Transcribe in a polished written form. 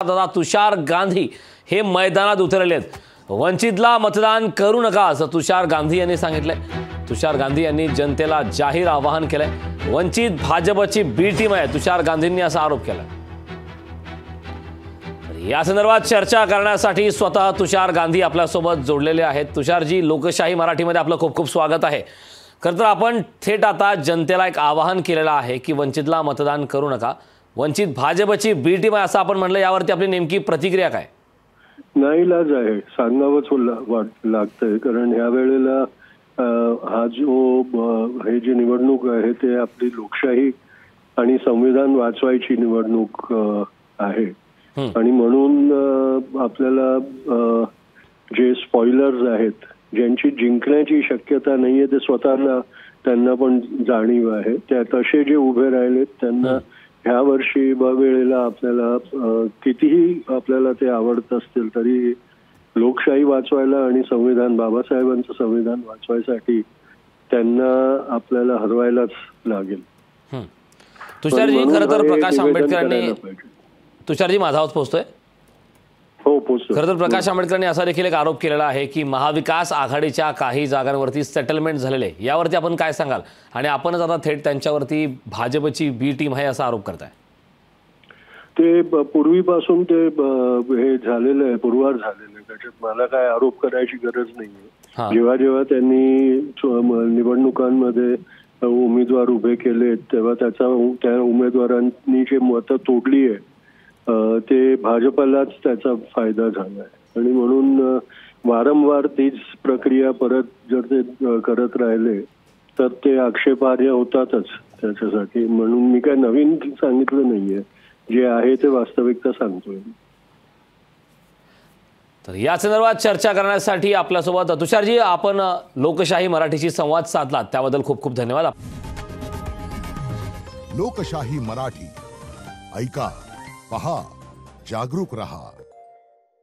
दादा तुषार गांधी हे मैदानात उतरले आहेत। वंचितला मतदान करू नका असं तुषार गांधी यांनी सांगितलंय। तुषार गांधी यांनी जनतेला जाहीर आवाहन केलंय। वंचित भाजपची बी टीम आहे, तुषार गांधींनी असा आरोप केलाय। या संदर्भात चर्चा करण्यासाठी स्वतः तुषार गांधी आपल्यासोबत जोडलेले आहेत। तुषारजी, लोकशाही मराठीमध्ये आपलं खूप खूप स्वागत आहे। खरं तर आपण थेट आता जनतेला एक आवाहन केलेलं आहे की वंचितला मतदान करू नका, वंचित भाजपची बी टीम आहे असं आपण म्हणलं, यावरती आपली नेमकी प्रतिक्रिया काय? नाईलाज आहे, सांगावंच लागतंय, कारण ह्या वेळेला हा जो हे जी निवडणूक आहे ते आपली लोकशाही आणि संविधान वाचवायची निवडणूक आहे आणि म्हणून आपल्याला जे स्पॉइलर्स आहेत, ज्यांची जिंकण्याची शक्यता नाहीये, ते स्वतःला त्यांना पण जाणीव आहे, त्या तसे जे उभे राहिलेत त्यांना ह्या वर्षी वेळेला आपल्याला कितीही आपल्याला ते आवडत असतील तरी लोकशाही वाचवायला आणि संविधान, बाबासाहेबांचं संविधान वाचवायसाठी त्यांना आपल्याला हरवायलाच लागेल। तुषारजी, खरं तर प्रकाश आंबेडकरांनी, तुषारजी माझा आवाज पोहोचतोय? हो, पोहोचतो। खरं तर प्रकाश आंबेडकरांनी असा देखील एक आरोप केलेला आहे की महाविकास आघाडीच्या काही जागांवरती सेटलमेंट झालेले, यावरती आपण काय सांगाल? आणि आपणच आता थेट त्यांच्यावरती भाजपची बी टीम आहे असा आरोप करताय। ते पूर्वीपासून ते हे झालेलं आहे, पुरवार झालेलं आहे, त्याच्यात मला काय आरोप करायची गरज नाहीये। जेव्हा जेव्हा त्यांनी निवडणुकांमध्ये उमेदवार उभे केले तेव्हा त्या उमेदवारांनी जे मतं तोडली आहे ते भाजपलाच त्याचा फायदा झाला आहे आणि म्हणून वारंवार तीच प्रक्रिया परत जर ते करत राहिले तर ते आक्षेपार्ह होतातच त्याच्यासाठी। म्हणून मी काय नवीन सांगितलं नाहीये, जे आहे ते वास्तविकता सांगतोय। तर या संदर्भात चर्चा करण्यासाठी आपल्यासोबत तुषारजी, आपण लोकशाही मराठीशी संवाद साधलात त्याबद्दल खूप खूप धन्यवाद। लोकशाही मराठी ऐका, पहा, जागरूक रहा।